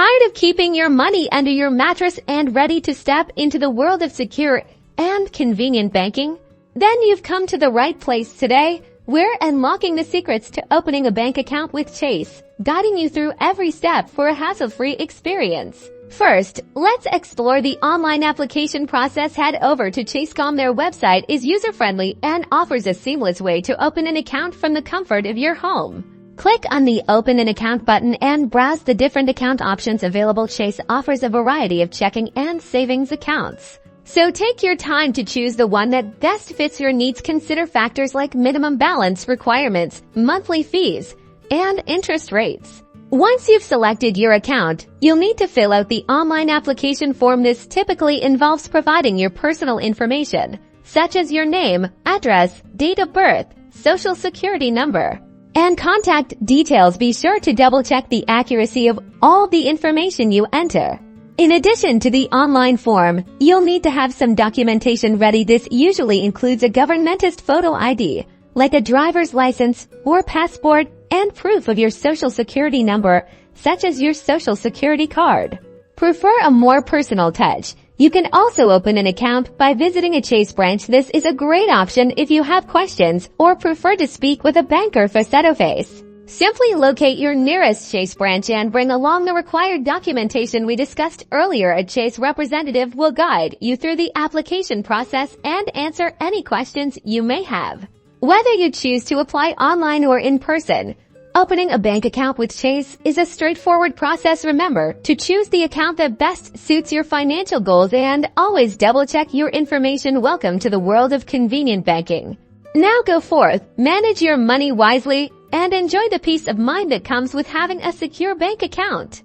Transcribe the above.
Tired of keeping your money under your mattress and ready to step into the world of secure and convenient banking? Then you've come to the right place today. We're unlocking the secrets to opening a bank account with Chase, guiding you through every step for a hassle-free experience. First, let's explore the online application process. Head over to Chase.com. Their website is user-friendly and offers a seamless way to open an account from the comfort of your home. Click on the Open an Account button and browse the different account options available. Chase offers a variety of checking and savings accounts, so take your time to choose the one that best fits your needs. Consider factors like minimum balance requirements, monthly fees, and interest rates. Once you've selected your account, you'll need to fill out the online application form. This typically involves providing your personal information, such as your name, address, date of birth, social security number, and contact details. Be sure to double-check the accuracy of all the information you enter. In addition to the online form, you'll need to have some documentation ready. This usually includes a governmentist photo ID, like a driver's license or passport, and proof of your social security number, such as your social security card. Prefer a more personal touch? You can also open an account by visiting a Chase branch. This is a great option if you have questions or prefer to speak with a banker face-to-face. Simply locate your nearest Chase branch and bring along the required documentation we discussed earlier. A Chase representative will guide you through the application process and answer any questions you may have. Whether you choose to apply online or in person, opening a bank account with Chase is a straightforward process. Remember to choose the account that best suits your financial goals and always double-check your information. Welcome to the world of convenient banking. Now go forth, manage your money wisely, and enjoy the peace of mind that comes with having a secure bank account.